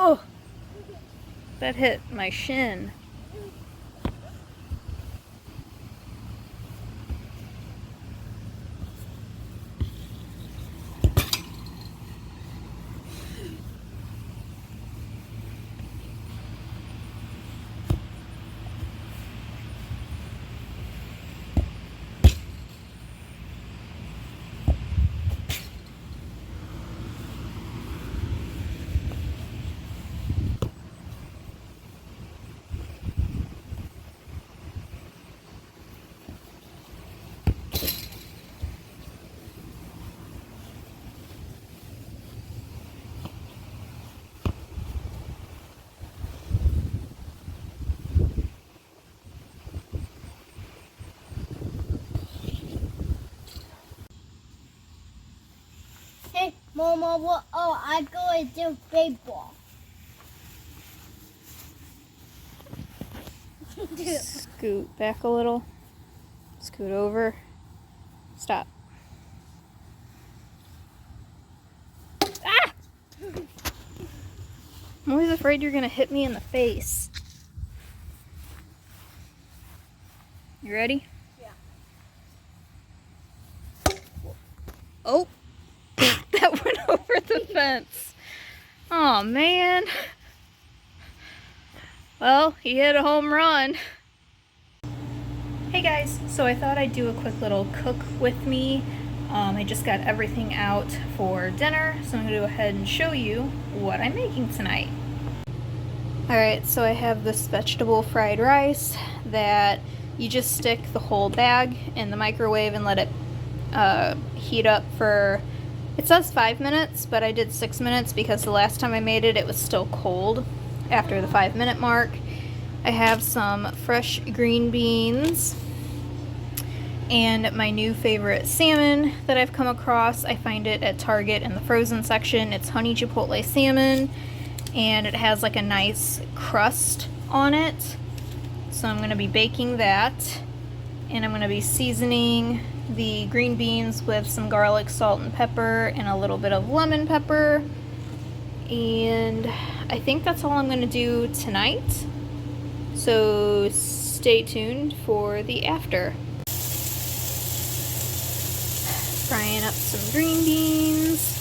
Oh, that hit my shin. Hey, Mama, what? Oh, I go to do baseball. Scoot back a little. Scoot over. Stop. Ah! I'm always afraid you're gonna hit me in the face. You ready? Yeah. Oh! That went over the fence. Oh man. Well, he hit a home run. Hey guys, so I thought I'd do a quick little cook with me. I just got everything out for dinner, so I'm going to go ahead and show you what I'm making tonight. Alright, so I have this vegetable fried rice that you just stick the whole bag in the microwave and let it heat up for, it says 5 minutes, but I did 6 minutes because the last time I made it, it was still cold after the 5-minute mark. I have some fresh green beans and my new favorite salmon that I've come across. I find it at Target in the frozen section. It's honey chipotle salmon and it has like a nice crust on it. So I'm going to be baking that, and I'm going to be seasoning the green beans with some garlic, salt, and pepper and a little bit of lemon pepper. And I think that's all I'm going to do tonight. So stay tuned for the after. Frying up some green beans.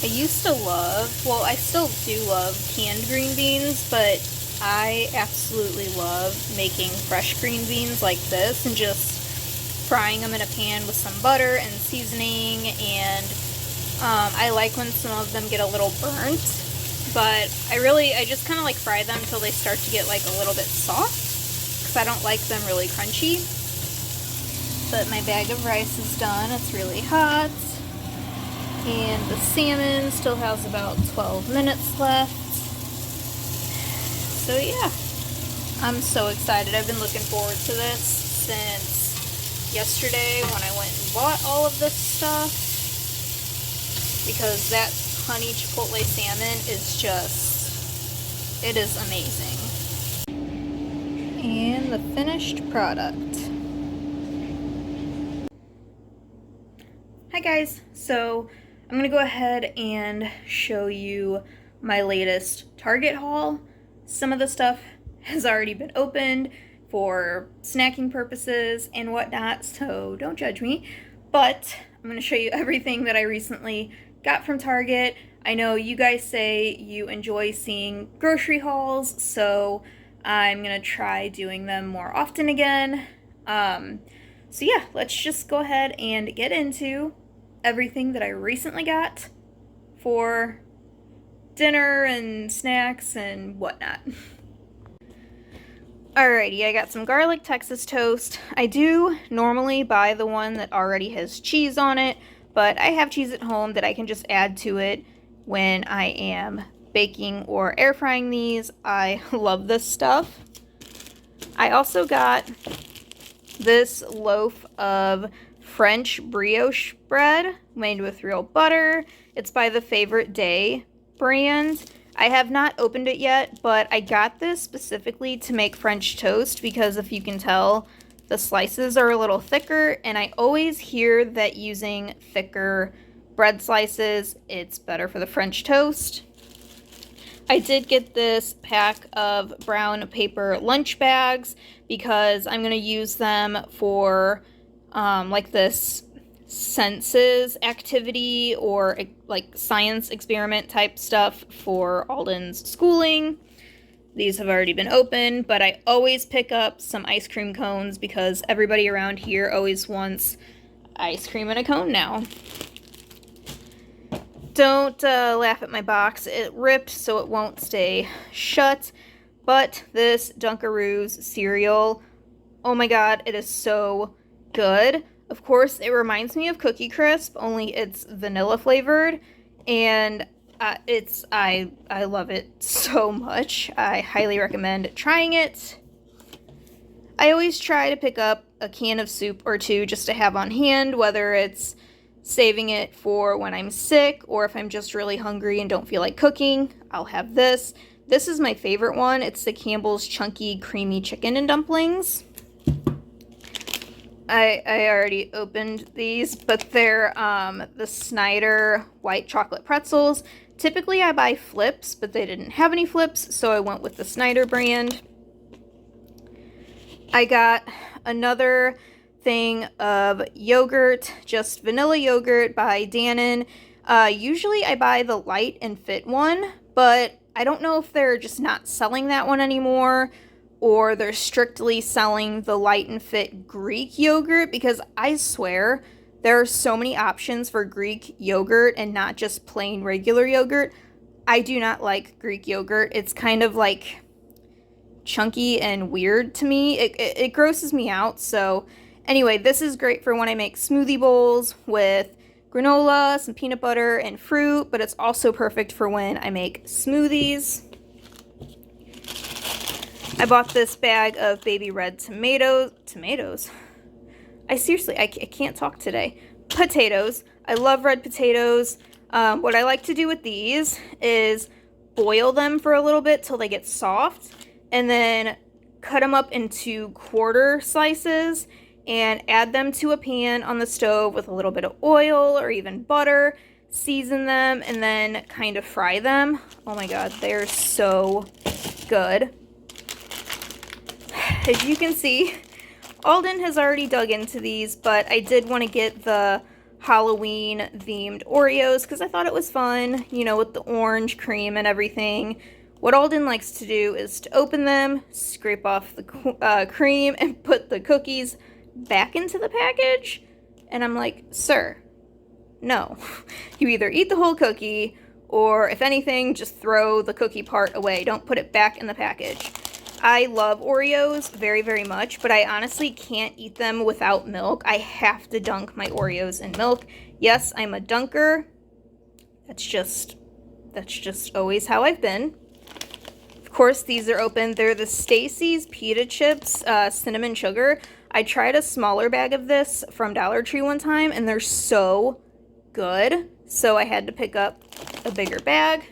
I used to love, well, I still do love canned green beans, but I absolutely love making fresh green beans like this and just frying them in a pan with some butter and seasoning. And I like when some of them get a little burnt, but I just kind of like fry them until they start to get like a little bit soft, because I don't like them really crunchy. But my bag of rice is done. It's really hot. And the salmon still has about 12 minutes left. So yeah, I'm so excited. I've been looking forward to this since yesterday when I went and bought all of this stuff, because that honey chipotle salmon is just, it is amazing. And the finished product. Hi guys, so I'm gonna go ahead and show you my latest Target haul. Some of the stuff has already been opened for snacking purposes and whatnot, so don't judge me. But I'm gonna show you everything that I recently got from Target. I know you guys say you enjoy seeing grocery hauls, so I'm gonna try doing them more often again. So yeah, let's just go ahead and get into everything that I recently got for dinner and snacks and whatnot. Alrighty, I got some garlic Texas toast. I do normally buy the one that already has cheese on it, but I have cheese at home that I can just add to it when I am baking or air frying these. I love this stuff. I also got this loaf of French brioche bread made with real butter. It's by the Favorite Day brand. I have not opened it yet, but I got this specifically to make French toast because, if you can tell, the slices are a little thicker, and I always hear that using thicker bread slices. It's better for the French toast. I did get this pack of brown paper lunch bags because I'm going to use them for like this senses activity or like science experiment type stuff for Alden's schooling. These have already been opened, but I always pick up some ice cream cones because everybody around here always wants ice cream in a cone now. Don't laugh at my box. It ripped, so it won't stay shut. But this Dunkaroos cereal, oh my god, it is so good. Of course, it reminds me of Cookie Crisp, only it's vanilla flavored, and I love it so much. I highly recommend trying it. I always try to pick up a can of soup or two just to have on hand, whether it's saving it for when I'm sick or if I'm just really hungry and don't feel like cooking. I'll have this. This is my favorite one. It's the Campbell's Chunky Creamy Chicken and Dumplings. I already opened these, but they're the Snyder white chocolate pretzels. Typically I buy flips, but they didn't have any flips, so I went with the Snyder brand. I got another thing of yogurt, just vanilla yogurt by Dannon. Usually I buy the light and fit one, but I don't know if they're just not selling that one anymore or they're strictly selling the light and fit Greek yogurt, because I swear there are so many options for Greek yogurt and not just plain regular yogurt. I do not like Greek yogurt. It's kind of like chunky and weird to me. It grosses me out. So anyway, this is great for when I make smoothie bowls with granola, some peanut butter, and fruit, but it's also perfect for when I make smoothies. I bought this bag of baby red tomatoes. I can't talk today. Potatoes. I love red potatoes. What I like to do with these is boil them for a little bit till they get soft, and then cut them up into quarter slices and add them to a pan on the stove with a little bit of oil or even butter, season them, and then kind of fry them. Oh my god, they're so good. As you can see, Alden has already dug into these, but I did want to get the Halloween themed Oreos because I thought it was fun, you know, with the orange cream and everything. What Alden likes to do is to open them, scrape off the cream, and put the cookies back into the package. And I'm like, sir, no. You either eat the whole cookie, or if anything, just throw the cookie part away. Don't put it back in the package. I love Oreos very, very much, but I honestly can't eat them without milk. I have to dunk my Oreos in milk. Yes, I'm a dunker. That's just always how I've been. Of course, these are open. They're the Stacy's Pita Chips, cinnamon sugar. I tried a smaller bag of this from Dollar Tree one time, and they're so good. So I had to pick up a bigger bag.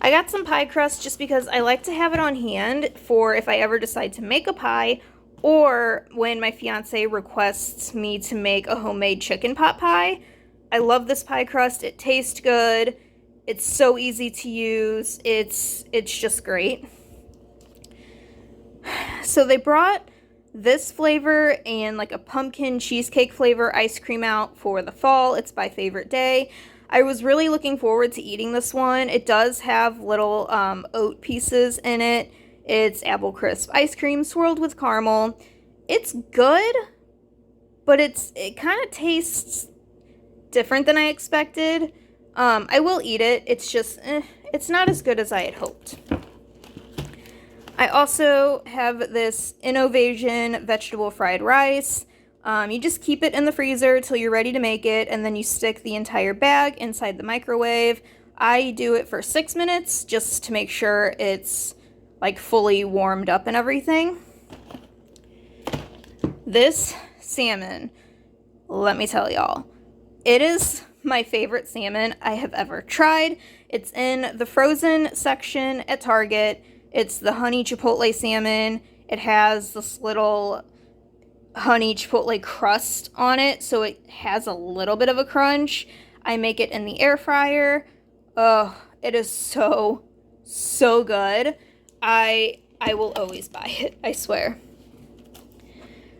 I got some pie crust just because I like to have it on hand for if I ever decide to make a pie, or when my fiance requests me to make a homemade chicken pot pie. I love this pie crust. It tastes good. It's so easy to use. It's just great. So they brought this flavor and like a pumpkin cheesecake flavor ice cream out for the fall. It's my favorite day. I was really looking forward to eating this one. It does have little oat pieces in it. It's apple crisp ice cream swirled with caramel. It's good, but it kind of tastes different than I expected. I will eat it. It's just, it's not as good as I had hoped. I also have this Innovasion vegetable fried rice. You just keep it in the freezer till you're ready to make it, and then you stick the entire bag inside the microwave. I do it for 6 minutes just to make sure it's like fully warmed up and everything. This salmon, let me tell y'all, it is my favorite salmon I have ever tried. It's in the frozen section at Target. It's the honey chipotle salmon. It has this little honey chipotle crust on it, so it has a little bit of a crunch. I make it in the air fryer. Oh, it is so, so good. I will always buy it, I swear.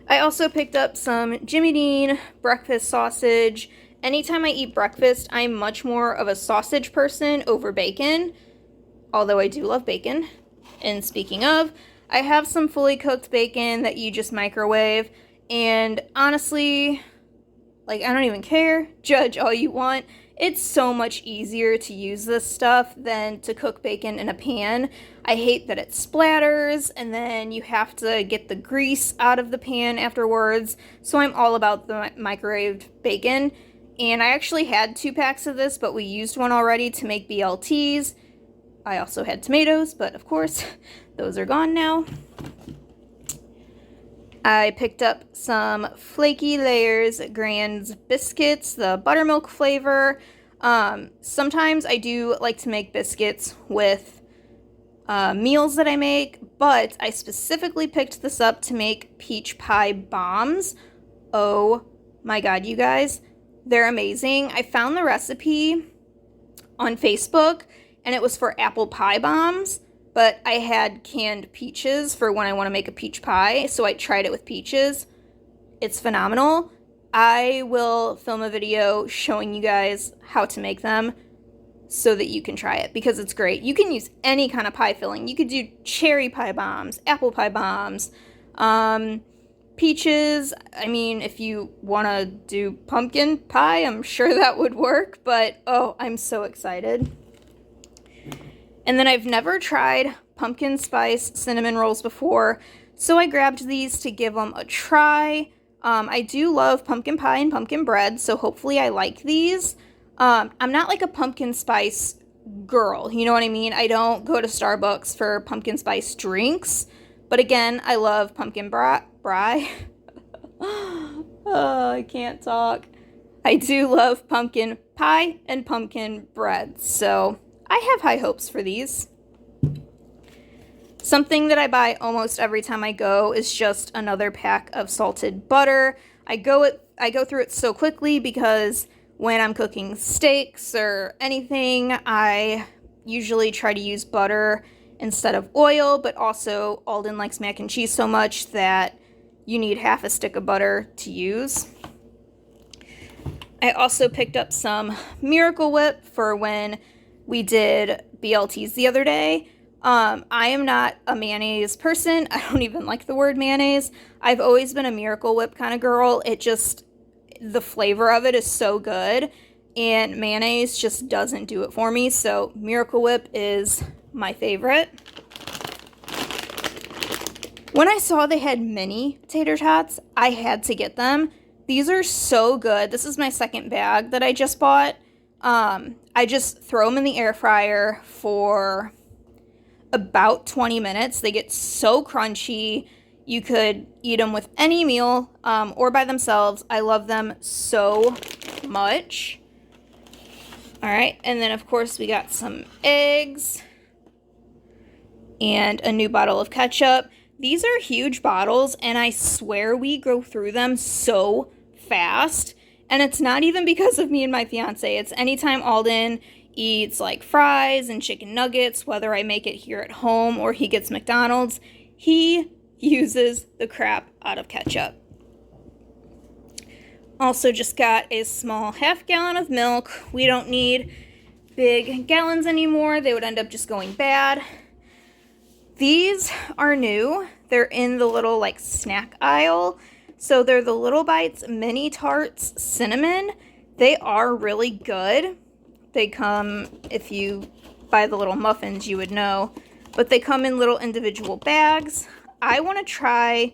I also picked up some Jimmy Dean breakfast sausage. Anytime I eat breakfast, I'm much more of a sausage person over bacon, although I do love bacon. And speaking of, I have some fully cooked bacon that you just microwave, and honestly, like, I don't even care. Judge all you want. It's so much easier to use this stuff than to cook bacon in a pan. I hate that it splatters, and then you have to get the grease out of the pan afterwards. So I'm all about the microwaved bacon. And I actually had 2 packs of this, but we used one already to make BLTs. I also had tomatoes, but of course, those are gone now. I picked up some Flaky Layers Grands biscuits, the buttermilk flavor. Sometimes I do like to make biscuits with meals that I make, but I specifically picked this up to make peach pie bombs. Oh my god, you guys, they're amazing. I found the recipe on Facebook, and it was for apple pie bombs. But I had canned peaches for when I want to make a peach pie, so I tried it with peaches. It's phenomenal. I will film a video showing you guys how to make them so that you can try it, because it's great. You can use any kind of pie filling. You could do cherry pie bombs, apple pie bombs, peaches. I mean, if you want to do pumpkin pie, I'm sure that would work, but oh, I'm so excited. And then I've never tried pumpkin spice cinnamon rolls before, so I grabbed these to give them a try. I do love pumpkin pie and pumpkin bread, so hopefully I like these. I'm not like a pumpkin spice girl, you know what I mean? I don't go to Starbucks for pumpkin spice drinks, but again, I love pumpkin brie. Oh, I can't talk. I do love pumpkin pie and pumpkin bread, so I have high hopes for these. Something that I buy almost every time I go is just another pack of salted butter. I go through it so quickly because when I'm cooking steaks or anything, I usually try to use butter instead of oil, but also Alden likes mac and cheese so much that you need half a stick of butter to use. I also picked up some Miracle Whip for when we did BLTs the other day. I am not a mayonnaise person. I don't even like the word mayonnaise. I've always been a Miracle Whip kind of girl. The flavor of it is so good, and mayonnaise just doesn't do it for me, so Miracle Whip is my favorite. When I saw they had mini tater tots, I had to get them. These are so good. This is my second bag that I just bought. I just throw them in the air fryer for about 20 minutes. They get so crunchy. You could eat them with any meal or by themselves. I love them so much. All right, and then of course we got some eggs and a new bottle of ketchup. These are huge bottles, and I swear we go through them so fast. And it's not even because of me and my fiance. It's anytime Alden eats like fries and chicken nuggets, whether I make it here at home or he gets McDonald's, he uses the crap out of ketchup. Also just got a small half-gallon of milk. We don't need big gallons anymore. They would end up just going bad. These are new. They're in the little like snack aisle. So they're the Little Bites Mini Tarts Cinnamon. They are really good. They come, if you buy the little muffins, you would know. But they come in little individual bags. I want to try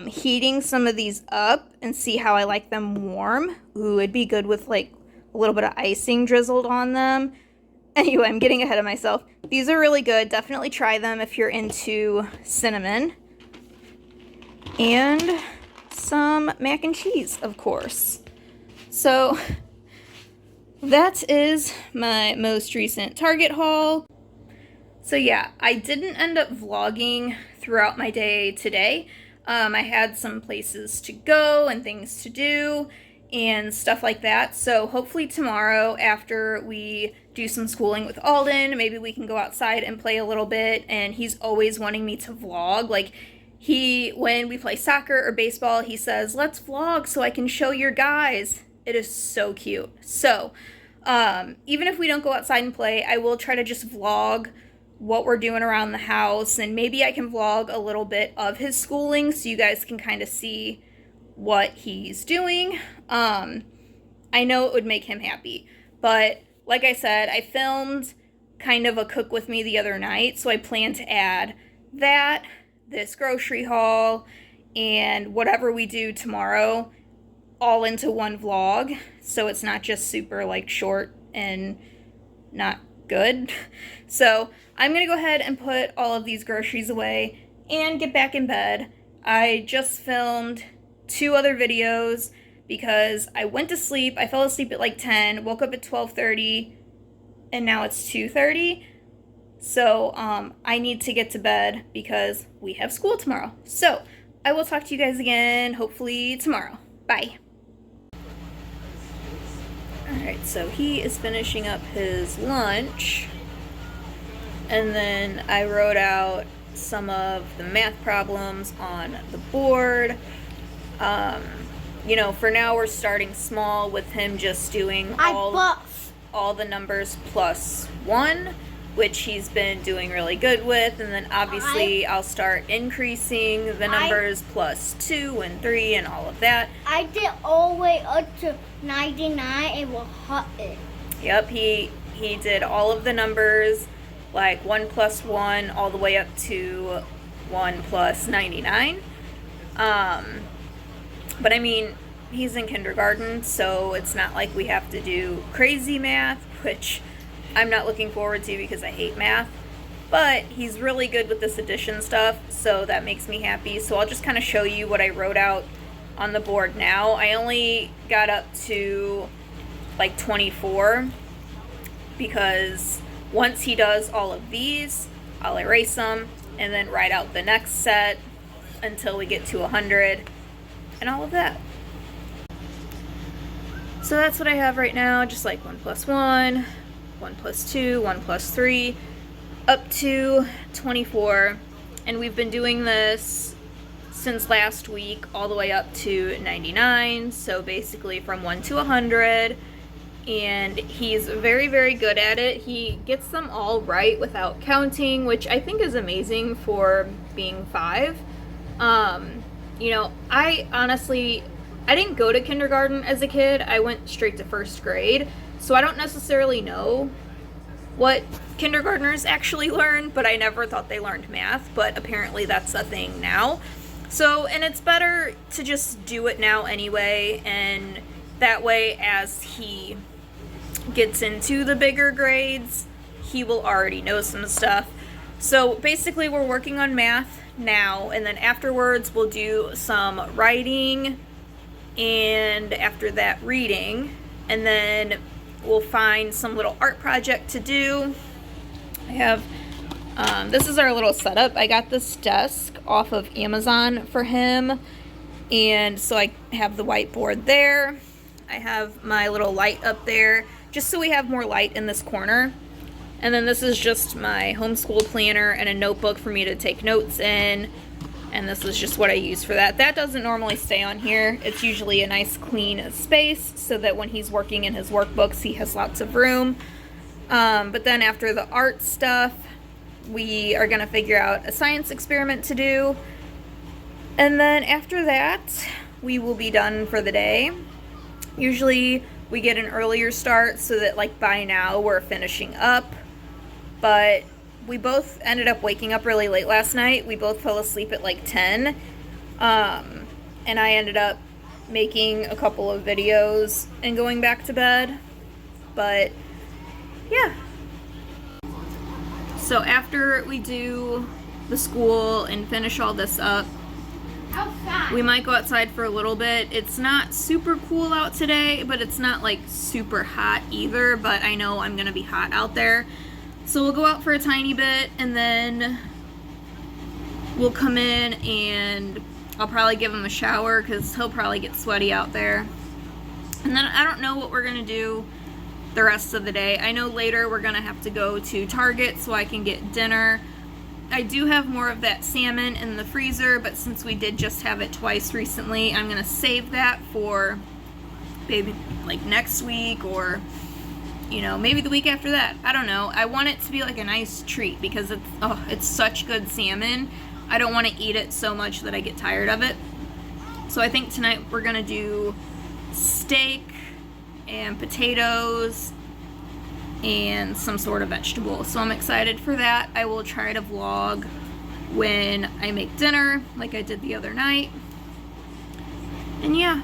heating some of these up and see how I like them warm. Ooh, it'd be good with like a little bit of icing drizzled on them. Anyway, I'm getting ahead of myself. These are really good. Definitely try them if you're into cinnamon. And some mac and cheese, of course. So that is my most recent Target haul. So yeah, I didn't end up vlogging throughout my day today. I had some places to go and things to do, and stuff like that. So hopefully tomorrow, after we do some schooling with Alden, maybe we can go outside and play a little bit. And he's always wanting me to vlog. Like, when we play soccer or baseball, he says, let's vlog so I can show your guys. It is so cute. So even if we don't go outside and play, I will try to just vlog what we're doing around the house, and maybe I can vlog a little bit of his schooling so you guys can kind of see what he's doing. I know it would make him happy, but like I said, I filmed kind of a cook with me the other night, so I plan to add that, this grocery haul, and whatever we do tomorrow all into one vlog, so it's not just super like short and not good. So I'm gonna go ahead and put all of these groceries away and get back in bed. I just filmed 2 other videos because I went to sleep. I fell asleep at like 10, woke up at 12:30, and now it's 2:30. So I need to get to bed because we have school tomorrow. So I will talk to you guys again hopefully tomorrow. Bye. Alright, so he is finishing up his lunch, and then I wrote out some of the math problems on the board. You know, for now we're starting small with him just doing all the numbers plus 1, which he's been doing really good with, and then obviously I'll start increasing the numbers plus 2 and 3 and all of that. I did all the way up to 99 and will hot it. Yep, he did all of the numbers, like 1 plus 1 all the way up to 1 plus 99. But I mean, he's in kindergarten, so it's not like we have to do crazy math, which I'm not looking forward to because I hate math. But he's really good with this addition stuff, so that makes me happy. So I'll just kind of show you what I wrote out on the board now. I only got up to like 24 because once he does all of these, I'll erase them and then write out the next set until we get to 100 and all of that. So that's what I have right now, just like 1 plus 1, 1 plus 2, 1 plus 3, up to 24. And we've been doing this since last week all the way up to 99, so basically from 1 to 100. And he's very, very good at it. He gets them all right without counting, which I think is amazing for being 5. You know, I didn't go to kindergarten as a kid. I went straight to 1st grade. So I don't necessarily know what kindergartners actually learn, but I never thought they learned math, but apparently that's a thing now. So, and it's better to just do it now anyway, and that way as he gets into the bigger grades, he will already know some stuff. So basically we're working on math now, and then afterwards we'll do some writing, and after that reading, and then we'll find some little art project to do. I have this is our little setup. I got this desk off of Amazon for him, and so I have the whiteboard there. I have my little light up there just so we have more light in this corner. And then this is just my homeschool planner and a notebook for me to take notes in. And this is just what I use for that. That doesn't normally stay on here. It's usually a nice clean space so that when he's working in his workbooks, he has lots of room. But then after the art stuff, we are going to figure out a science experiment to do. And then after that, we will be done for the day. Usually we get an earlier start so that like by now we're finishing up. But we both ended up waking up really late last night. We both fell asleep at like 10. And I ended up making a couple of videos and going back to bed. But yeah. So after we do the school and finish all this up, we might go outside for a little bit. It's not super cool out today, but it's not like super hot either, but I know I'm gonna be hot out there. So we'll go out for a tiny bit, and then we'll come in and I'll probably give him a shower because he'll probably get sweaty out there. And then I don't know what we're gonna do the rest of the day. I know later we're gonna have to go to Target so I can get dinner. I do have more of that salmon in the freezer, but since we did just have it twice recently, I'm gonna save that for maybe like next week, or you know, maybe the week after that. I don't know. I want it to be like a nice treat because it's such good salmon. I don't want to eat it so much that I get tired of it. So I think tonight we're gonna do steak and potatoes and some sort of vegetable. So I'm excited for that. I will try to vlog when I make dinner like I did the other night. And yeah,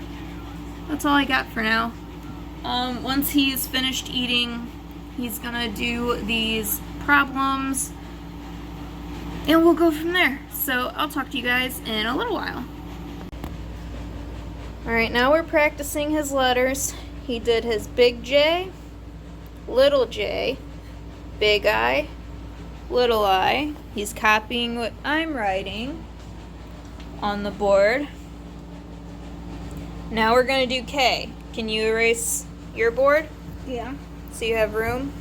that's all I got for now. Once he's finished eating, he's gonna do these problems and we'll go from there. So I'll talk to you guys in a little while. Alright, now we're practicing his letters. He did his big J, little j, big I, little I. He's copying what I'm writing on the board. Now we're going to do K. Can you erase your board? Yeah. So you have room?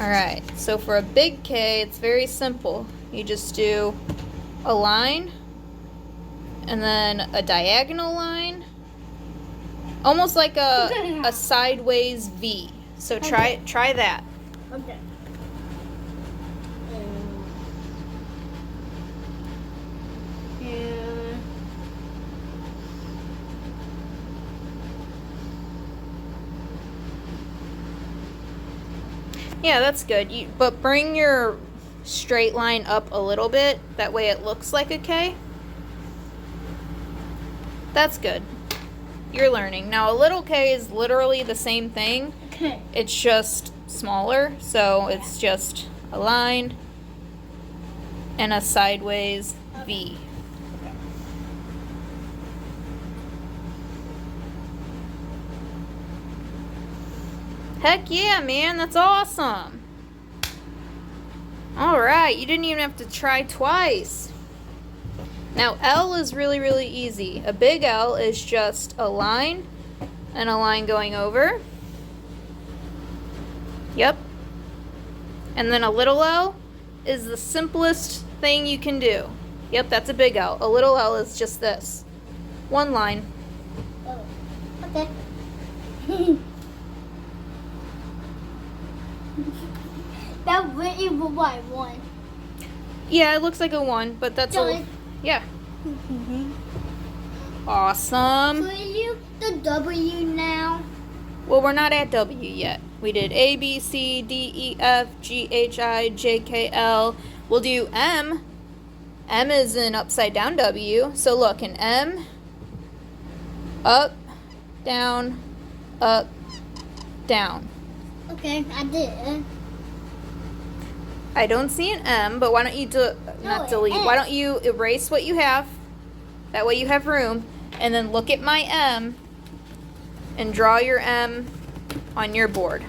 Alright, so for a big K, it's very simple. You just do a line, and then a diagonal line, almost like a sideways V. So try that. Okay. Yeah, that's good. But bring your straight line up a little bit. That way it looks like a K. That's good. You're learning. Now, a little K is literally the same thing. Okay. It's just smaller. So it's just a line and a sideways V. Heck yeah, man. That's awesome. Alright, you didn't even have to try twice. Now, L is really, really easy. A big L is just a line and a line going over. Yep. And then a little L is the simplest thing you can do. Yep, that's a big L. A little L is just this. One line. Oh, okay. That really look like one. Yeah, it looks like a 1, but that's a... Yeah. Awesome. So you the W now? Well, we're not at W yet. We did A, B, C, D, E, F, G, H, I, J, K, L. We'll do M. M is an upside down W. So look, an M, up, down, up, down. Okay, I did. I don't see an M, but why don't you not delete? Why don't you erase what you have? That way you have room. And then look at my M and draw your M on your board.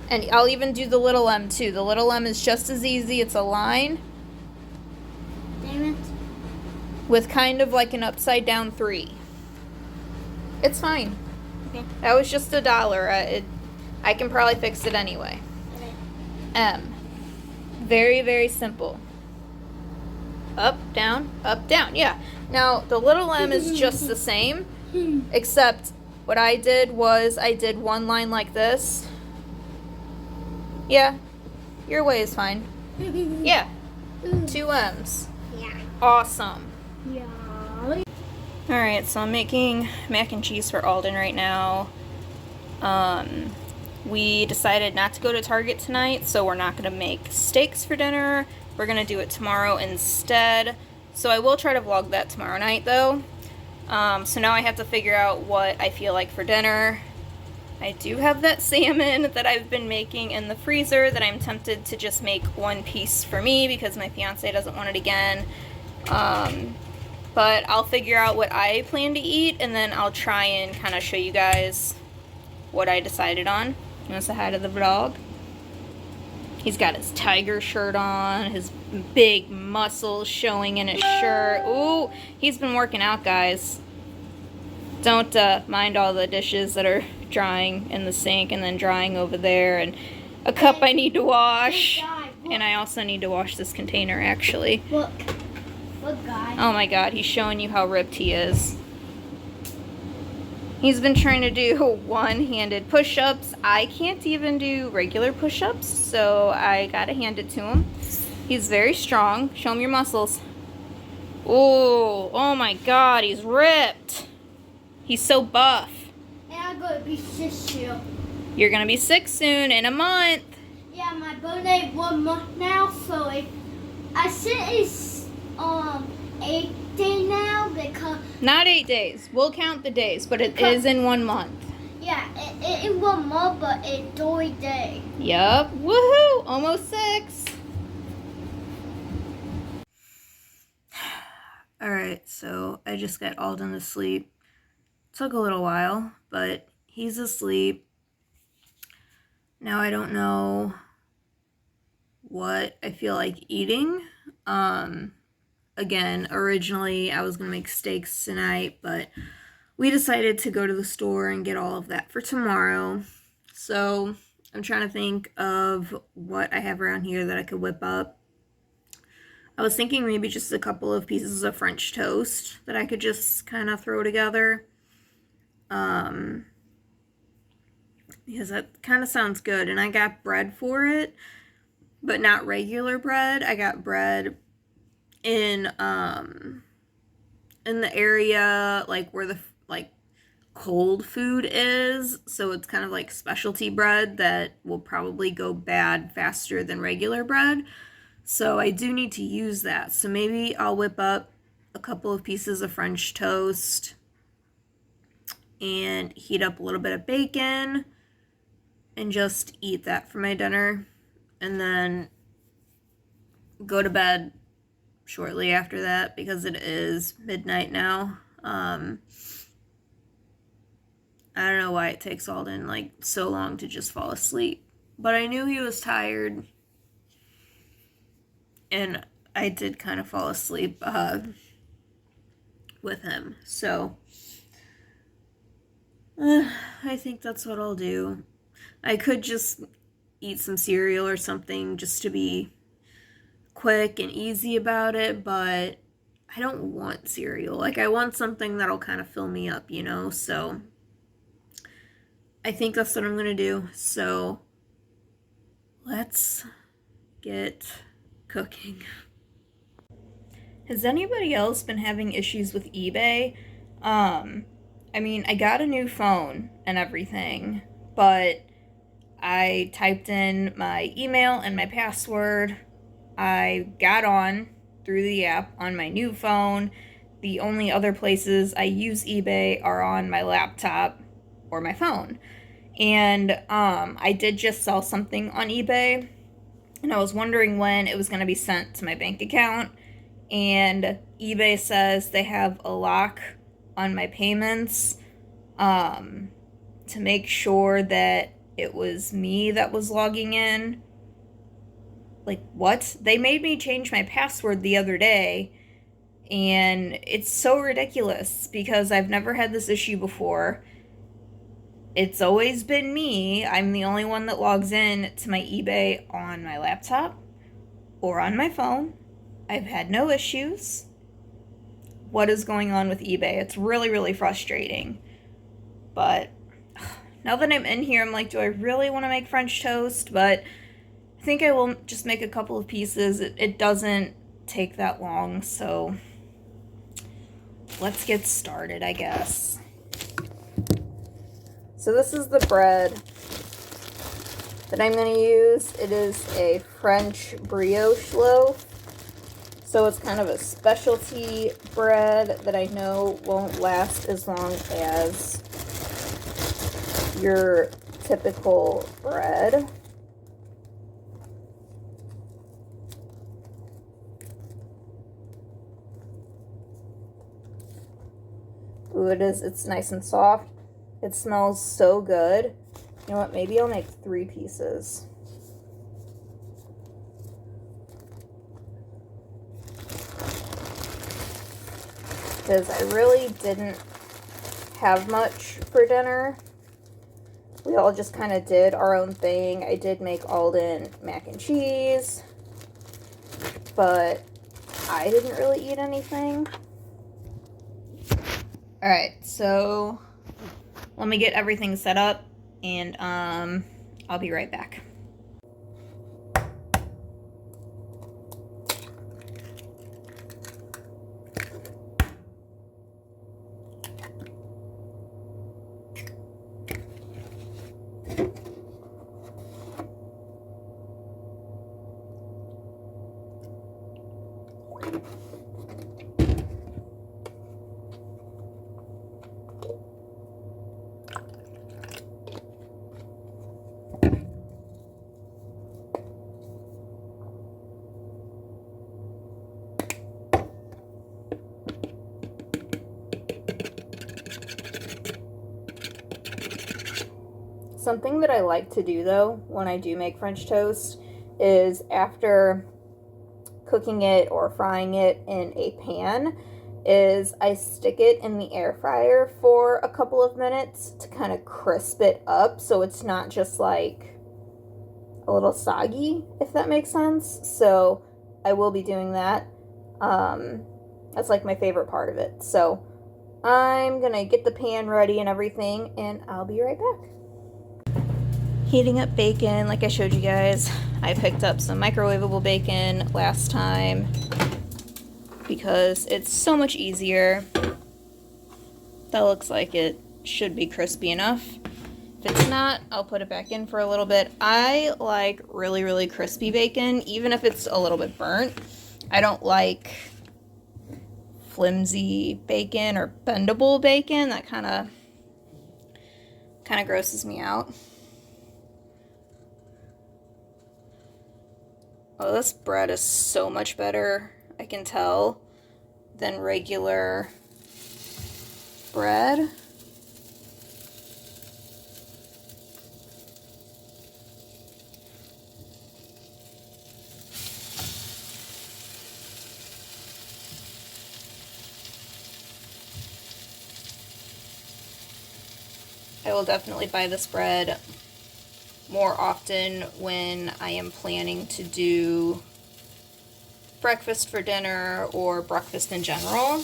And I'll even do the little M too. The little M is just as easy. It's a line. Damn it. With kind of like an upside down 3. It's fine. Okay. That was just $1. I can probably fix it anyway. Okay. M. Very, very simple. Up, down, yeah. Now, the little M is just the same, except what I did was I did one line like this. Yeah, your way is fine. Yeah, 2 M's. Yeah. Awesome. Yeah. Alright, so I'm making mac and cheese for Alden right now. We decided not to go to Target tonight, so we're not going to make steaks for dinner. We're going to do it tomorrow instead. So I will try to vlog that tomorrow night, though. So now I have to figure out what I feel like for dinner. I do have that salmon that I've been making in the freezer that I'm tempted to just make one piece for me because my fiance doesn't want it again. But I'll figure out what I plan to eat, and then I'll try and kind of show you guys what I decided on. You want to say hi to the vlog? He's got his tiger shirt on, his big muscles showing in his shirt. Ooh, he's been working out, guys. Don't mind all the dishes that are drying in the sink and then drying over there, and a cup I need to wash. And I also need to wash this container, actually. Look, guys. Oh my god, he's showing you how ripped he is. He's been trying to do one-handed push-ups. I can't even do regular push-ups, so I gotta hand it to him. He's very strong. Show him your muscles. Oh my god, he's ripped. He's so buff. And I'm gonna be 6 soon. You're gonna be 6 soon, in a month. Yeah, my birthday 1 month now, so I said it's 8 days now because Not 8 days. We'll count the days, but it is in 1 month. yeah, it in 1 month, but it's 3 days. Yup. Woohoo! Almost 6. Alright, so I just got Alden to sleep. Took a little while, but he's asleep. Now I don't know what I feel like eating. Again, originally I was going to make steaks tonight, but we decided to go to the store and get all of that for tomorrow. So I'm trying to think of what I have around here that I could whip up. I was thinking maybe just a couple of pieces of French toast that I could just kind of throw together. Because that kind of sounds good. And I got bread for it, but not regular bread. I got bread in the area like where the cold food is. So it's kind of like specialty bread that will probably go bad faster than regular bread. So I do need to use that. So maybe I'll whip up a couple of pieces of French toast and heat up a little bit of bacon and just eat that for my dinner, and then go to bed shortly after that because it is midnight now. I don't know why it takes Alden like so long to just fall asleep, but I knew he was tired, and I did kind of fall asleep with him. So I think that's what I'll do. I could just eat some cereal or something just to be quick and easy about it, but I don't want cereal. Like, I want something that'll kind of fill me up, you know? So I think that's what I'm going to do. So let's get cooking. Has anybody else been having issues with eBay? I mean, I got a new phone and everything, but I typed in my email and my password. I got on through the app on my new phone. The only other places I use eBay are on my laptop or my phone. And I did just sell something on eBay, and I was wondering when it was going to be sent to my bank account. And eBay says they have a lock on my payments to make sure that it was me that was logging in. Like, what? They made me change my password the other day, and it's so ridiculous because I've never had this issue before. It's always been me. I'm the only one that logs in to my eBay on my laptop or on my phone. I've had no issues. What is going on with eBay? It's really, really frustrating. But now that I'm in here, I'm like, do I really want to make French toast? But I think I will just make a couple of pieces. It doesn't take that long, so let's get started, I guess. So this is the bread that I'm going to use. It is a French brioche loaf. So it's kind of a specialty bread that I know won't last as long as your typical bread. Ooh, it's nice and soft. It smells so good. You know what, maybe I'll make 3 pieces. because I really didn't have much for dinner. We all just kind of did our own thing. I did make Alden mac and cheese, but I didn't really eat anything. Alright, so let me get everything set up, and I'll be right back. Something that I like to do, though, when I do make French toast is after cooking it or frying it in a pan is I stick it in the air fryer for a couple of minutes to kind of crisp it up so it's not just like a little soggy, if that makes sense. So I will be doing that. That's like my favorite part of it. So I'm gonna get the pan ready and everything, and I'll be right back. Heating up bacon, like I showed you guys. I picked up some microwavable bacon last time because it's so much easier. That looks like it should be crispy enough. If it's not, I'll put it back in for a little bit. I like really, really crispy bacon, even if it's a little bit burnt. I don't like flimsy bacon or bendable bacon. That kind of grosses me out. Oh, this bread is so much better, I can tell, than regular bread. I will definitely buy this bread more often when I am planning to do breakfast for dinner or breakfast in general.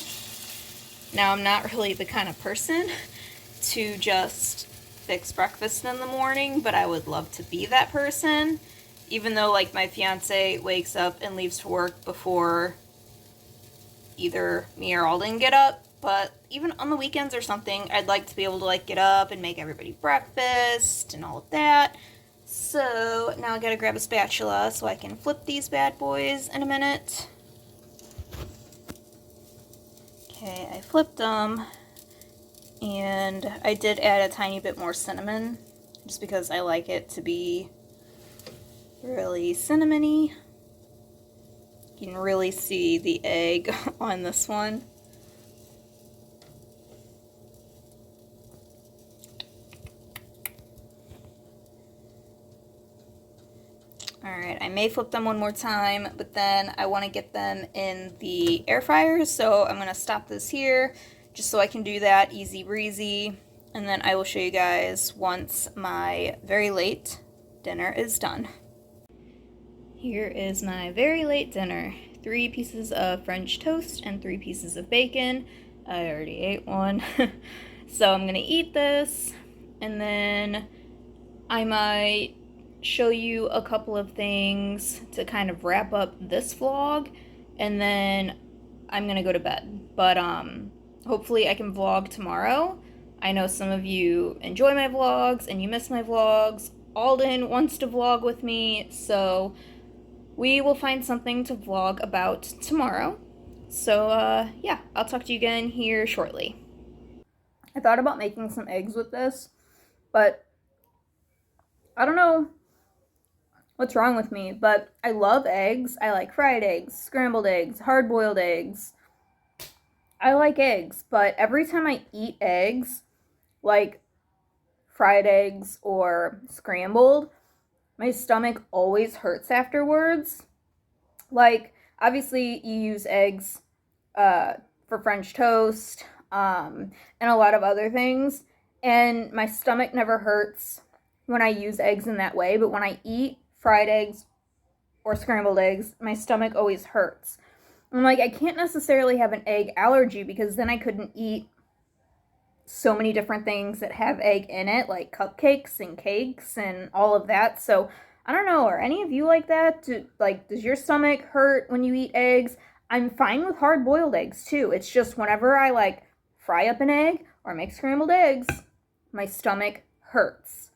Now, I'm not really the kind of person to just fix breakfast in the morning, but I would love to be that person, even though like my fiance wakes up and leaves for work before either me or Alden get up. But even on the weekends or something, I'd like to be able to like get up and make everybody breakfast and all of that. So now I gotta grab a spatula so I can flip these bad boys in a minute. Okay, I flipped them, and I did add a tiny bit more cinnamon just because I like it to be really cinnamony. You can really see the egg on this one. Alright, I may flip them one more time, but then I want to get them in the air fryer, so I'm going to stop this here just so I can do that easy breezy, and then I will show you guys once my very late dinner is done. Here is my very late dinner. 3 pieces of French toast and 3 pieces of bacon. I already ate one. So I'm going to eat this, and then I might show you a couple of things to kind of wrap up this vlog, and then I'm gonna go to bed. But hopefully I can vlog tomorrow. I know some of you enjoy my vlogs and you miss my vlogs. Alden wants to vlog with me, so we will find something to vlog about tomorrow. So yeah, I'll talk to you again here shortly. I thought about making some eggs with this, but I don't know what's wrong with me, but I love eggs. I like fried eggs, scrambled eggs, hard-boiled eggs. I like eggs, but every time I eat eggs, like fried eggs or scrambled, my stomach always hurts afterwards. Like, obviously you use eggs for French toast, and a lot of other things. And my stomach never hurts when I use eggs in that way, but when I eat fried eggs or scrambled eggs, my stomach always hurts. I'm like, I can't necessarily have an egg allergy because then I couldn't eat so many different things that have egg in it, like cupcakes and cakes and all of that. So I don't know, are any of you like that? Does your stomach hurt when you eat eggs? I'm fine with hard-boiled eggs too. It's just whenever I like fry up an egg or make scrambled eggs, my stomach hurts.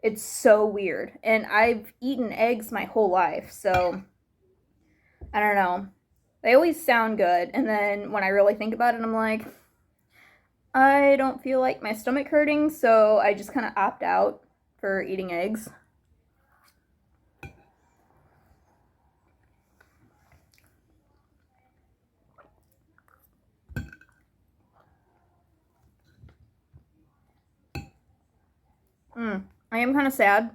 It's so weird. And I've eaten eggs my whole life, so I don't know. They always sound good, and then when I really think about it, I'm like, I don't feel like my stomach hurting, so I just kind of opt out for eating eggs. I am kind of sad.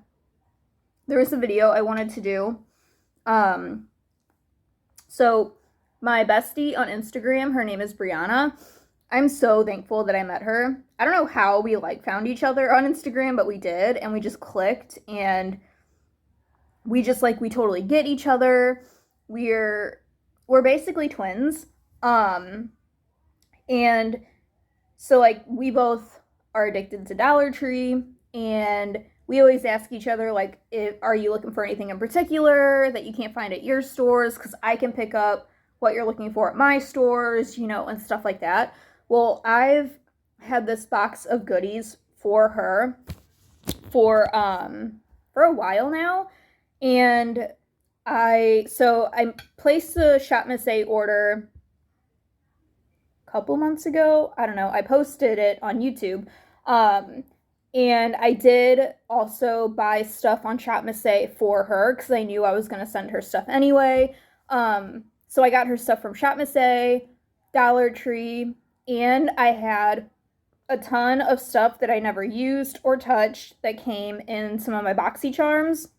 There was a video I wanted to do. So my bestie on Instagram, her name is Brianna. I'm so thankful that I met her. I don't know how we found each other on Instagram, but we did, and we just clicked, and we just we totally get each other. We're basically twins. And so we both are addicted to Dollar Tree, and we always ask each other are you looking for anything in particular that you can't find at your stores, because I can pick up what you're looking for at my stores, and stuff like that. Well, I've had this box of goodies for her for a while now, and I placed the Shop Miss A order a couple months ago. I don't know. I posted it on YouTube. And I did also buy stuff on Shop Miss A for her because I knew I was going to send her stuff anyway. So I got her stuff from Shop Miss A, Dollar Tree, and I had a ton of stuff that I never used or touched that came in some of my BoxyCharms.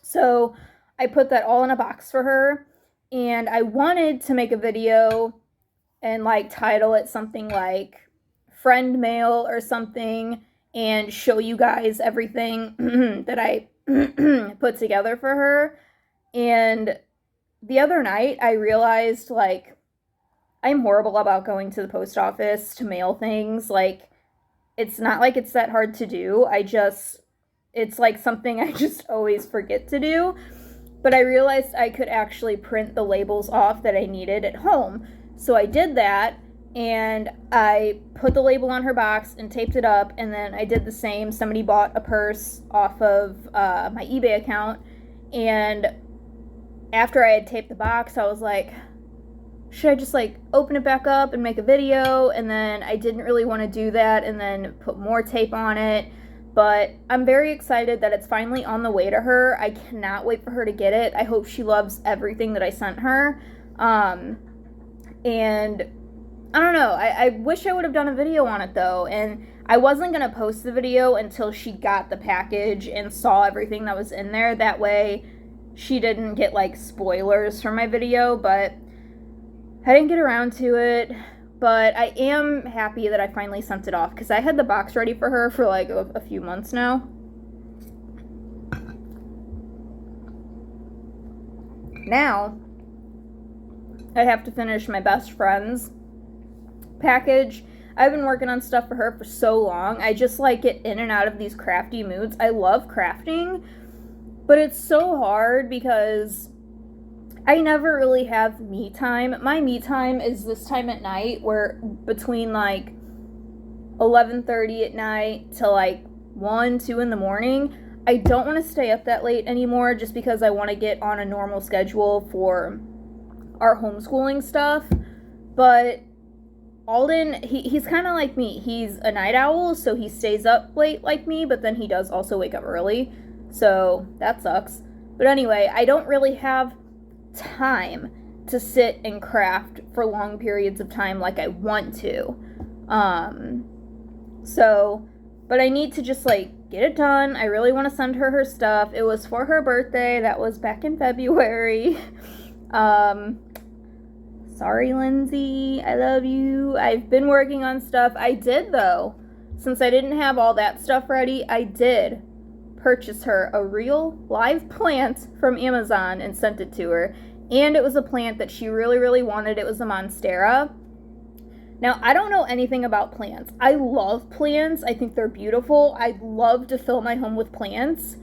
So I put that all in a box for her, and I wanted to make a video and title it something like friend mail or something, and show you guys everything that I put together for her. And the other night I realized I'm horrible about going to the post office to mail things. It's not it's that hard to do. It's something I just always forget to do. But I realized I could actually print the labels off that I needed at home. So I did that, and I put the label on her box and taped it up, and then I did the same. Somebody bought a purse off of my eBay account, and after I had taped the box, I was like, should I just open it back up and make a video? And then I didn't really want to do that and then put more tape on it. But I'm very excited that it's finally on the way to her. I cannot wait for her to get it. I hope she loves everything that I sent her. And I don't know. I wish I would have done a video on it, though. And I wasn't going to post the video until she got the package and saw everything that was in there. That way she didn't get, spoilers from my video. But I didn't get around to it. But I am happy that I finally sent it off, because I had the box ready for her for, a few months now. Now, I have to finish my best friend's package. I've been working on stuff for her for so long. I just get in and out of these crafty moods. I love crafting, but it's so hard because I never really have me time. My me time is this time at night, where between 11:30 at night to 1, 2 in the morning. I don't want to stay up that late anymore, just because I want to get on a normal schedule for our homeschooling stuff. But Alden, he's kind of like me. He's a night owl, so he stays up late like me, but then he does also wake up early. So that sucks. But anyway, I don't really have time to sit and craft for long periods of time like I want to. But I need to just get it done. I really want to send her stuff. It was for her birthday. That was back in February. Sorry, Lindsay. I love you. I've been working on stuff. I did, though. Since I didn't have all that stuff ready, I did purchase her a real live plant from Amazon and sent it to her. And it was a plant that she really, really wanted. It was a monstera. Now, I don't know anything about plants. I love plants. I think they're beautiful. I'd love to fill my home with plants.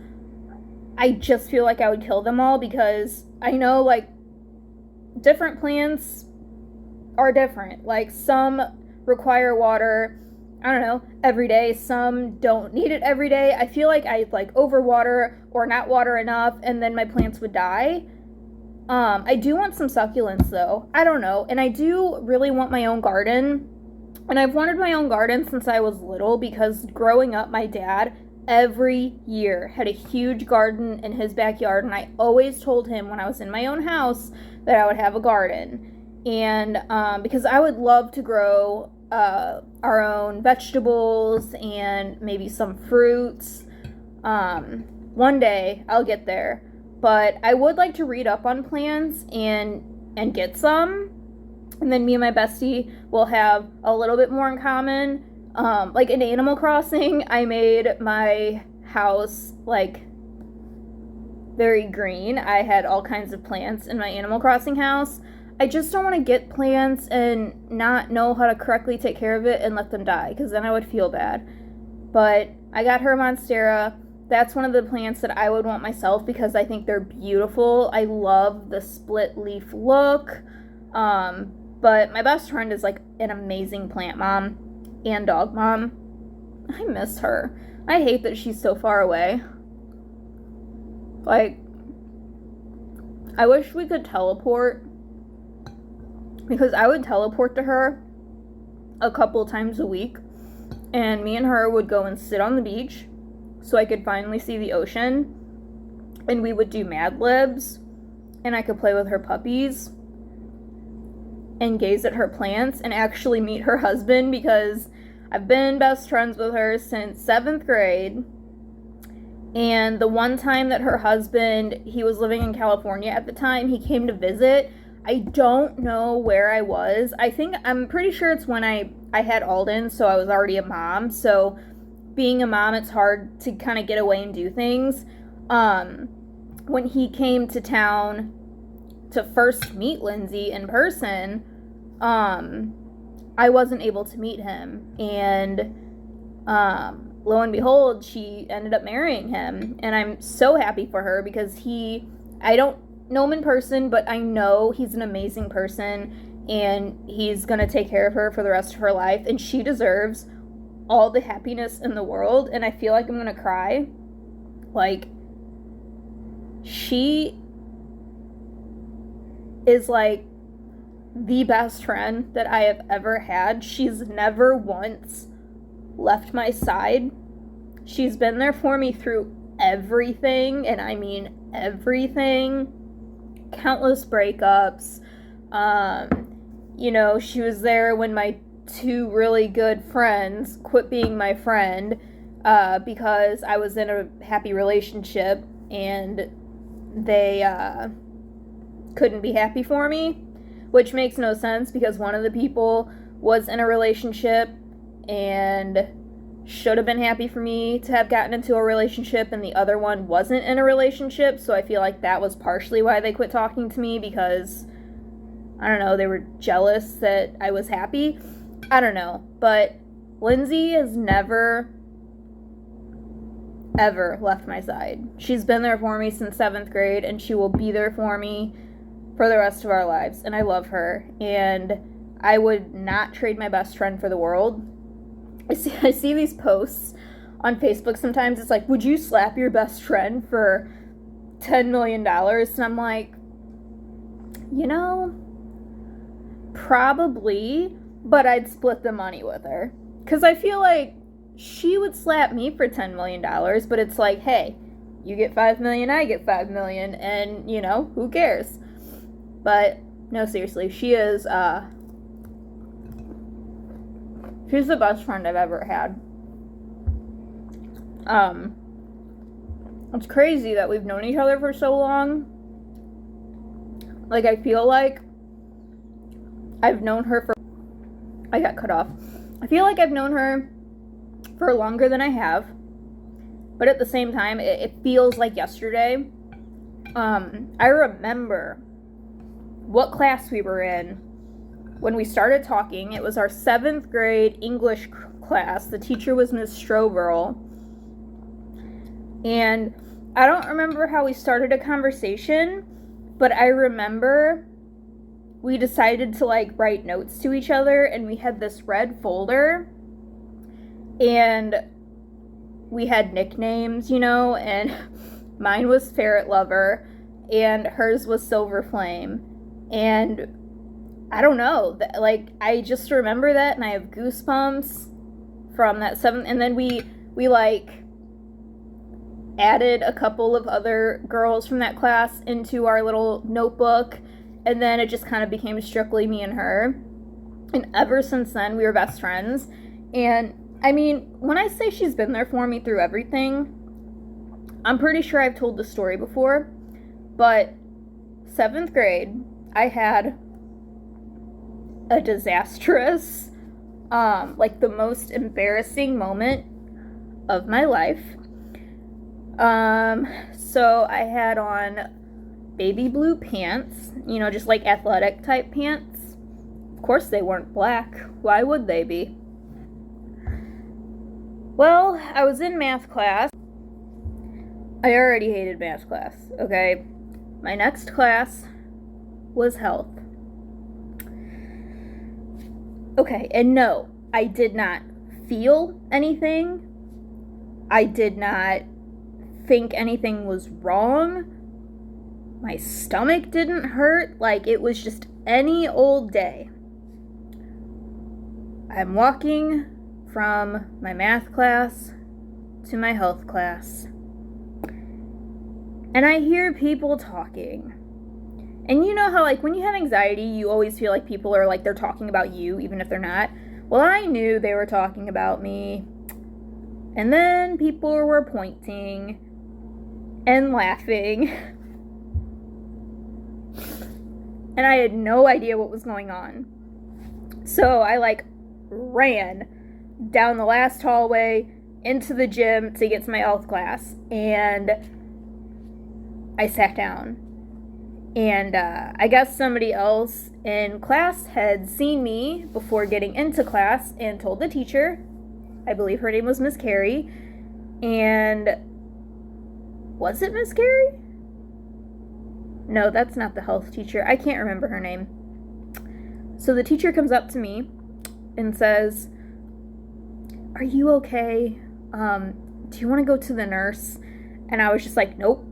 I just feel like I would kill them all because I know, like, different plants are different. Like, some require water, I don't know, every day. Some don't need it every day. I feel like I'd, like, overwater or not water enough, and then my plants would die. I do want some succulents, though. I don't know. And I do really want my own garden. And I've wanted my own garden since I was little because growing up, my dad every year had a huge garden in his backyard. And I always told him when I was in my own house that I would have a garden. And because I would love to grow our own vegetables and maybe some fruits. One day I'll get there. But I would like to read up on plants and get some. And then me and my bestie will have a little bit more in common. Like in Animal Crossing, I made my house, like, very green. I had all kinds of plants in my Animal Crossing house. I just don't want to get plants and not know how to correctly take care of it and let them die, because then I would feel bad. But I got her a monstera. That's one of the plants that I would want myself because I think they're beautiful. I love the split leaf look. But my best friend is like an amazing plant mom and dog mom. I miss her. I hate that she's so far away. Like, I wish we could teleport because I would teleport to her a couple times a week and me and her would go and sit on the beach so I could finally see the ocean, and we would do Mad Libs, and I could play with her puppies, and gaze at her plants, and actually meet her husband, because I've been best friends with her since 7th grade, and the one time that her husband, he was living in California at the time, he came to visit. I don't know where I was. I'm pretty sure it's when I had Alden, so I was already a mom, so being a mom, it's hard to kind of get away and do things. When he came to town to first meet Lindsay in person, I wasn't able to meet him. And lo and behold, she ended up marrying him. And I'm so happy for her because I don't know him in person, but I know he's an amazing person. And he's going to take care of her for the rest of her life. And she deserves all the happiness in the world, and I feel like I'm gonna cry. Like, she is like the best friend that I have ever had. She's never once left my side. She's been there for me through everything, and I mean everything. Countless breakups. You know, she was there when my 2 really good friends quit being my friend because I was in a happy relationship and they couldn't be happy for me, which makes no sense because one of the people was in a relationship and should have been happy for me to have gotten into a relationship, and the other one wasn't in a relationship, so I feel like that was partially why they quit talking to me, because I don't know, they were jealous that I was happy. I don't know, but Lindsay has never, ever left my side. She's been there for me since 7th grade, and she will be there for me for the rest of our lives, and I love her, and I would not trade my best friend for the world. I see these posts on Facebook sometimes. It's like, would you slap your best friend for $10 million? And I'm like, you know, probably, but I'd split the money with her. Because I feel like she would slap me for $10 million, but it's like, hey, you get $5 million, I get $5 million, and, you know, who cares? But, no, seriously, she is, she's the best friend I've ever had. It's crazy that we've known each other for so long. Like, I feel like I've known her for... I got cut off. I feel like I've known her for longer than I have. But at the same time, it feels like yesterday. I remember what class we were in when we started talking. It was our 7th grade English class. The teacher was Miss Stroberl. And I don't remember how we started a conversation, but I remember we decided to like write notes to each other, and we had this red folder, and we had nicknames, you know, and mine was Ferret Lover, and hers was Silver Flame, and I don't know, like, I just remember that, and I have goosebumps from that 7th, and then we like added a couple of other girls from that class into our little notebook, and then it just kind of became strictly me and her, and ever since then, we were best friends. And I mean, when I say she's been there for me through everything, I'm pretty sure I've told the story before, but 7th grade, I had a disastrous, like the most embarrassing moment of my life. So I had on baby blue pants, you know, just like athletic type pants. Of course they weren't black. Why would they be? Well, I was in math class. I already hated math class, okay? My next class was health. Okay, and no, I did not feel anything. I did not think anything was wrong. My stomach didn't hurt. Like, it was just any old day. I'm walking from my math class to my health class, and I hear people talking. And you know how, like, when you have anxiety, you always feel like people are, like, they're talking about you, even if they're not. Well, I knew they were talking about me. And then people were pointing and laughing. And I had no idea what was going on. So I, like, ran down the last hallway into the gym to get to my health class. And I sat down. And I guess somebody else in class had seen me before getting into class and told the teacher. I believe her name was Miss Carey. And was it Miss Carey? No, that's not the health teacher. I can't remember her name. So the teacher comes up to me and says, "Are you okay? Do you want to go to the nurse?" And I was just like, "Nope."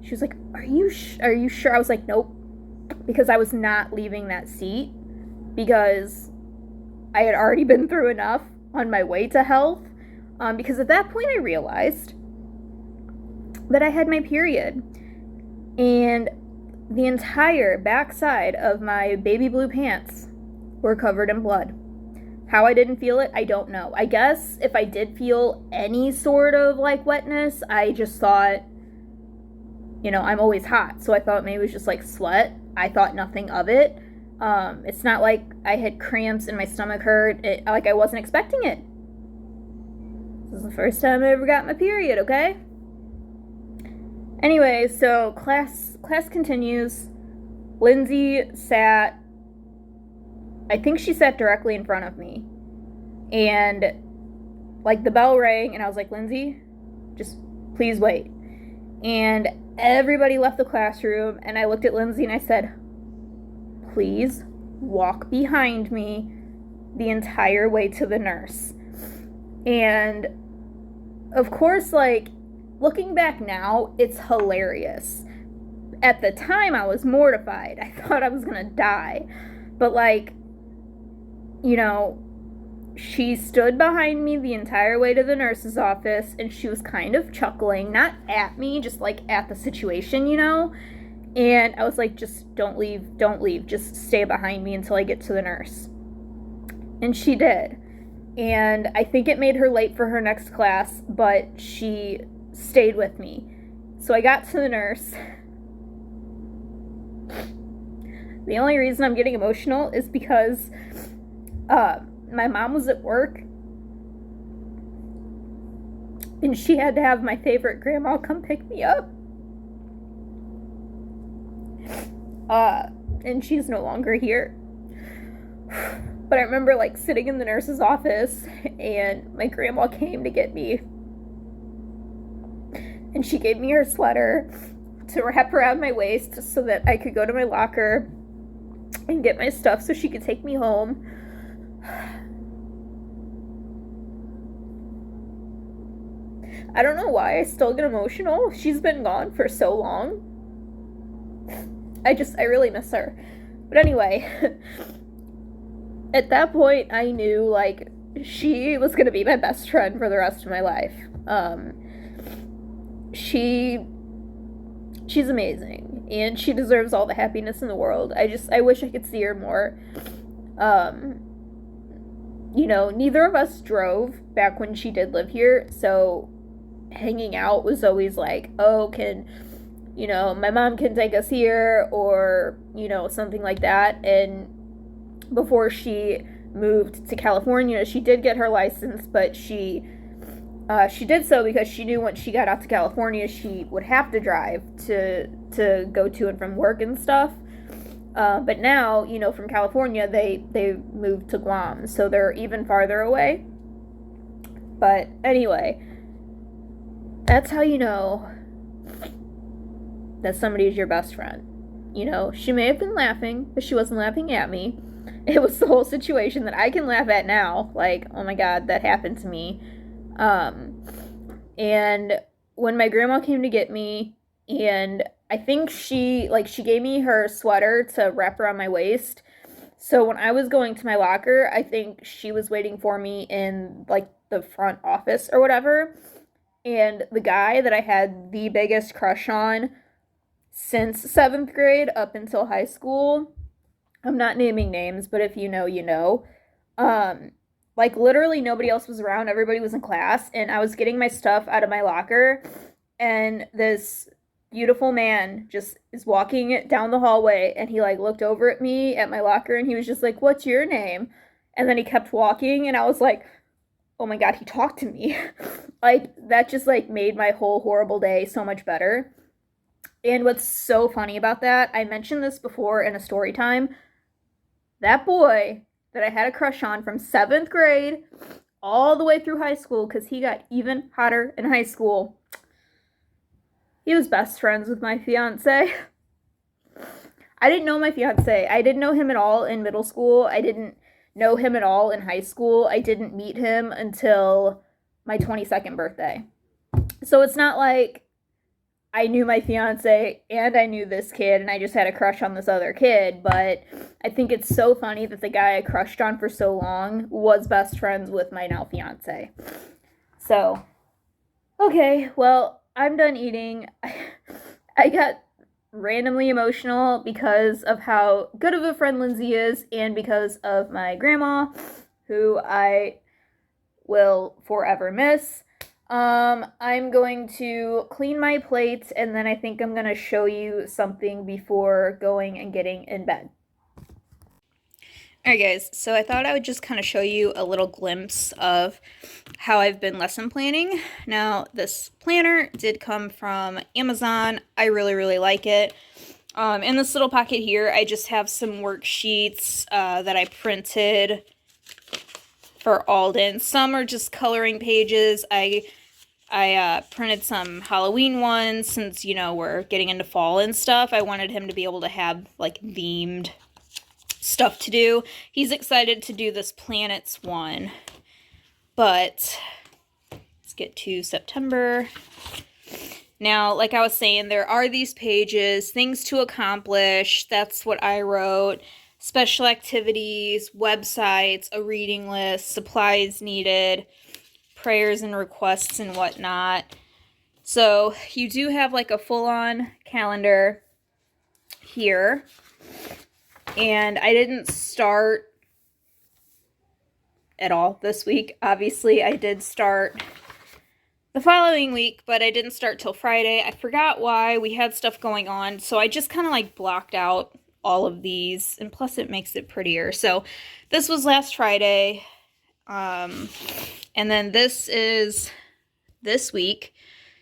She was like, are you sure? I was like, "Nope," because I was not leaving that seat, because I had already been through enough on my way to health, because at that point I realized that I had my period, and the entire backside of my baby blue pants were covered in blood. How I didn't feel it, I don't know. I guess if I did feel any sort of like wetness, I just thought, you know, I'm always hot, so I thought maybe it was just like sweat. I thought nothing of it. It's not like I had cramps and my stomach hurt. Like, I wasn't expecting it. This is the first time I ever got my period, okay? Anyway, so class continues. Lindsay sat, I think she sat directly in front of me. And, like, the bell rang, and I was like, "Lindsay, just please wait." And everybody left the classroom, and I looked at Lindsay and I said, "Please walk behind me the entire way to the nurse." And of course, like, looking back now, it's hilarious. At the time, I was mortified. I thought I was gonna die. But, like, you know, she stood behind me the entire way to the nurse's office, and she was kind of chuckling, not at me, just like at the situation, you know? And I was like, "Just don't leave, just stay behind me until I get to the nurse." And she did. And I think it made her late for her next class, but she stayed with me. So I got to the nurse. The only reason I'm getting emotional is because my mom was at work and she had to have my favorite grandma come pick me up. And she's no longer here. But I remember like sitting in the nurse's office and my grandma came to get me. And she gave me her sweater to wrap around my waist so that I could go to my locker and get my stuff so she could take me home. I don't know why I still get emotional. She's been gone for so long. I really miss her. But anyway, at that point, I knew, like, she was going to be my best friend for the rest of my life. She's amazing, and she deserves all the happiness in the world. I wish I could see her more. You know, neither of us drove back when she did live here, so hanging out was always like, oh, you know, my mom can take us here, or, you know, something like that. And before she moved to California, she did get her license, but she did so because she knew once she got out to California, she would have to drive to go to and from work and stuff. But now, you know, from California, they moved to Guam, so they're even farther away. But anyway, that's how you know that somebody is your best friend. You know, she may have been laughing, but she wasn't laughing at me. It was the whole situation that I can laugh at now. Like, oh my God, that happened to me. And when my grandma came to get me, and I think she gave me her sweater to wrap around my waist. So when I was going to my locker, I think she was waiting for me in, like, the front office or whatever. And the guy that I had the biggest crush on since 7th grade up until high school, I'm not naming names, but if you know, you know. Like, literally nobody else was around. Everybody was in class, and I was getting my stuff out of my locker, and this beautiful man just is walking down the hallway, and he, like, looked over at me at my locker, and he was just like, "What's your name?" And then he kept walking, and I was like, oh my God, he talked to me. Like, that just, like, made my whole horrible day so much better. And what's so funny about that, I mentioned this before in a story time, that boy that I had a crush on from 7th grade all the way through high school, because he got even hotter in high school, he was best friends with my fiance. I didn't know my fiance. I didn't know him at all in middle school. I didn't know him at all in high school. I didn't meet him until my 22nd birthday. So it's not like I knew my fiance and I knew this kid and I just had a crush on this other kid, but I think it's so funny that the guy I crushed on for so long was best friends with my now fiance. So, okay, well, I'm done eating. I got randomly emotional because of how good of a friend Lindsay is and because of my grandma, who I will forever miss. I'm going to clean my plate, and then I think I'm going to show you something before going and getting in bed. Alright guys, so I thought I would just kind of show you a little glimpse of how I've been lesson planning. Now, this planner did come from Amazon. I really, really like it. In this little pocket here, I just have some worksheets that I printed for Alden. Some are just coloring pages. I printed some Halloween ones since, you know, we're getting into fall and stuff. I wanted him to be able to have, like, themed stuff to do. He's excited to do this planets one. But let's get to September. Now, like I was saying, there are these pages, things to accomplish. That's what I wrote. Special activities, websites, a reading list, supplies needed, prayers and requests and whatnot. So you do have like a full-on calendar here. And I didn't start at all this week. Obviously, I did start the following week, but I didn't start till Friday. I forgot why. We had stuff going on, so I just kind of like blocked out all of these, and plus it makes it prettier. So this was last Friday, and then this is this week.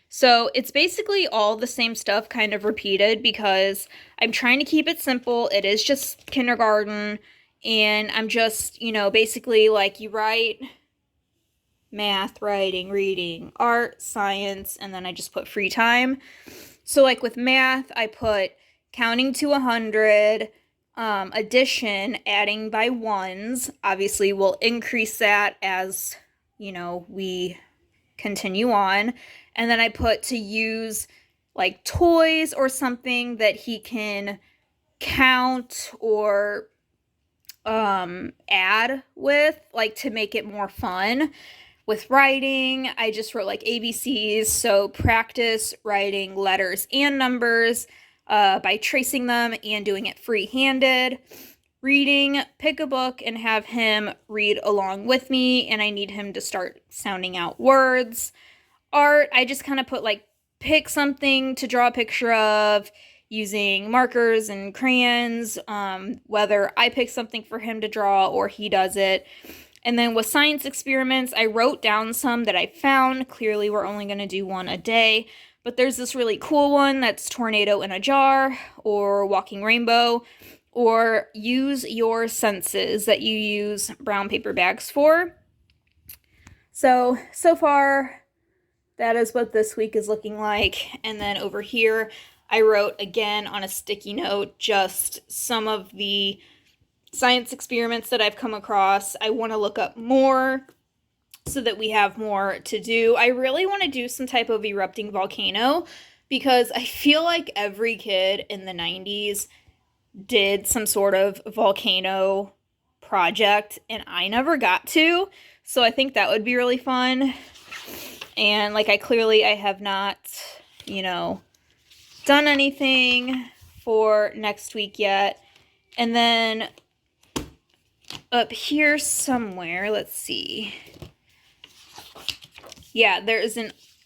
So it's basically all the same stuff kind of repeated because I'm trying to keep it simple. It is just kindergarten, and I'm just, you know, basically like you write math, writing, reading, art, science, and then I just put free time. So like with math, I put counting to 100, addition, adding by ones. Obviously, we'll increase that as, you know, we continue on. And then I put to use like toys or something that he can count or add with, like to make it more fun. With writing, I just wrote like ABCs, so practice writing letters and numbers by tracing them and doing it free-handed. Reading, pick a book and have him read along with me, and I need him to start sounding out words. Art, I just kind of put like pick something to draw a picture of using markers and crayons, whether I pick something for him to draw or he does it. And then with science experiments, I wrote down some that I found. Clearly, we're only going to do one a day. But there's this really cool one that's tornado in a jar or walking rainbow or use your senses that you use brown paper bags for. So far, that is what this week is looking like. And then over here, I wrote again on a sticky note just some of the science experiments that I've come across. I want to look up more so that we have more to do. I really want to do some type of erupting volcano because I feel like every kid in the 90s did some sort of volcano project and I never got to. So I think that would be really fun. And like I have not, you know, done anything for next week yet. And then up here somewhere, let's see. Yeah, there's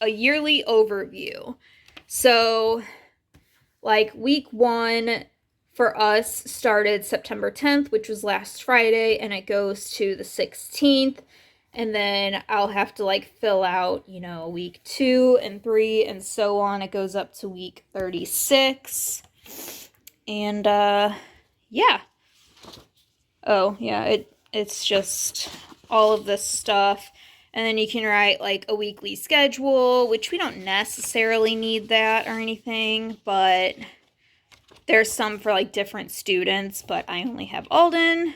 a yearly overview. So, like week 1 for us started September 10th, which was last Friday, and it goes to the 16th. And then I'll have to like fill out, you know, week 2 and 3 and so on. It goes up to week 36. And yeah. Oh, yeah, it's just all of this stuff. And then you can write like a weekly schedule, which we don't necessarily need that or anything, but there's some for like different students, but I only have Alden.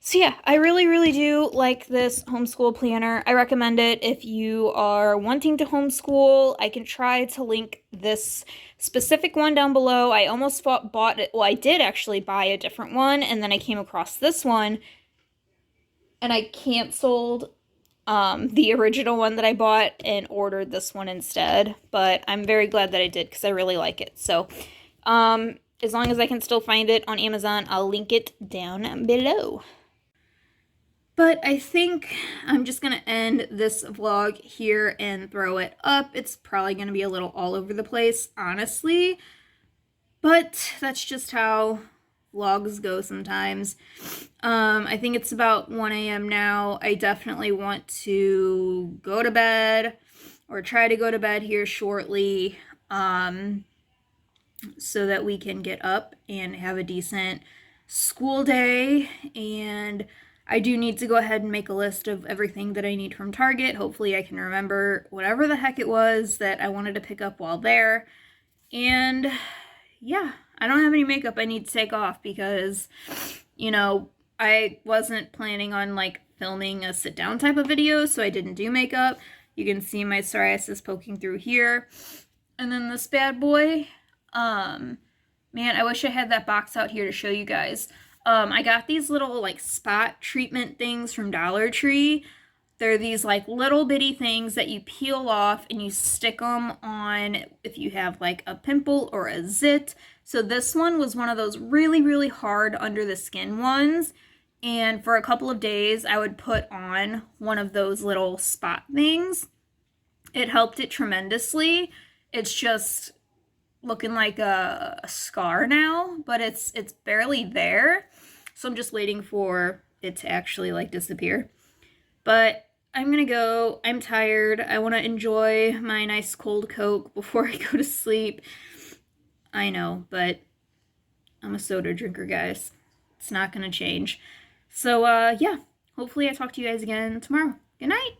So yeah, I really, really do like this homeschool planner. I recommend it if you are wanting to homeschool. I can try to link this specific one down below. I almost bought it. Well, I did actually buy a different one, and then I came across this one, and I canceled the original one that I bought and ordered this one instead. But I'm very glad that I did because I really like it. So as long as I can still find it on Amazon, I'll link it down below. But I think I'm just going to end this vlog here and throw it up. It's probably going to be a little all over the place, honestly. But that's just how vlogs go sometimes. I think it's about 1 a.m. now. I definitely want to go to bed or try to go to bed here shortly so that we can get up and have a decent school day. And I do need to go ahead and make a list of everything that I need from Target. Hopefully I can remember whatever the heck it was that I wanted to pick up while there. And yeah, I don't have any makeup I need to take off because, you know, I wasn't planning on like filming a sit down type of video, so I didn't do makeup. You can see my psoriasis poking through here. And then this bad boy, man, I wish I had that box out here to show you guys. I got these little like spot treatment things from Dollar Tree. They're these like little bitty things that you peel off and you stick them on if you have like a pimple or a zit. So this one was one of those really, really hard under the skin ones. And for a couple of days, I would put on one of those little spot things. It helped it tremendously. It's just, looking like a scar now, but it's barely there. So I'm just waiting for it to actually like disappear. But I'm gonna go. I'm tired. I want to enjoy my nice cold Coke before I go to sleep. I know, but I'm a soda drinker, guys. It's not gonna change. So, yeah. Hopefully I talk to you guys again tomorrow. Good night.